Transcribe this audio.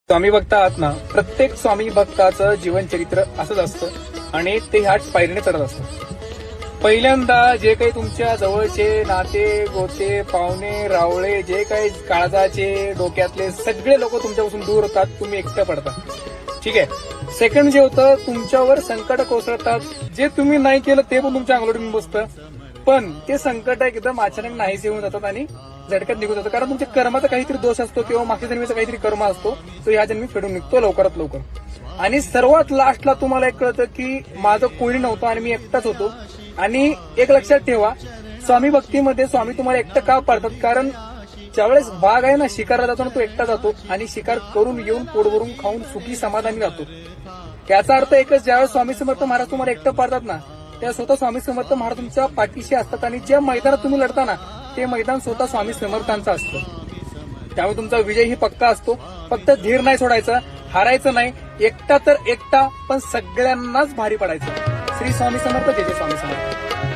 स्वामी भक्त आहात ना, प्रत्येक स्वामी भक्ताचं जीवनचरित्र असंच असतं आणि ते ह्याच पायरीने चढत असतं. पहिल्यांदा जे काही तुमच्या जवळचे नाते गोते पाहुणे रावळे जे काही काळजाचे डोक्यातले सगळे लोक तुमच्यापासून दूर होतात, तुम्ही एकटं पडता. ठीक आहे. सेकंड जे होतं, तुमच्यावर संकट कोसळतात, जे तुम्ही नाही केलं ते पण तुमच्या अंगलटून बसतं, पण ते संकट एकदम अचानक नाहीसे होऊन जातात आणि झटक्यात निघून जातो. कारण तुमच्या कर्माचा काहीतरी दोष असतो किंवा मागच्या जन्मीचा काहीतरी कर्म असतो, तो या जन्मी फेडून निघतो लवकरात लवकर. आणि सर्वात लास्टला तुम्हाला एक कळतं की माझं कोणी नव्हतं आणि मी एकटाच होतो. आणि एक लक्षात ठेवा, स्वामी भक्तीमध्ये स्वामी तुम्हाला एकटं का पाडतात, कारण ज्यावेळेस वाघ आहे ना शिकारला जातो ना, तो एकटा जातो आणि शिकार करून येऊन पोट भरून खाऊन सुखी समाधानी जातो. याचा अर्थ एकच, ज्यावेळेस स्वामी समर्थ महाराज तुम्हाला एकटं पाडतात ना, त्या स्वतः स्वामी समर्थ महाराज तुमच्या पाठीशी असतात आणि ज्या मैदानात तुम्ही लढता ना, ते मैदान स्वतः स्वामी समर्थांचं असतं. त्यामुळे तुमचा विजय ही पक्का असतो. फक्त धीर नाही सोडायचा, हारायचं नाही. एकटा तर एकटा, पण सगळ्यांनाच भारी पडायचं. श्री स्वामी समर्थ, जय जय स्वामी समर्थ.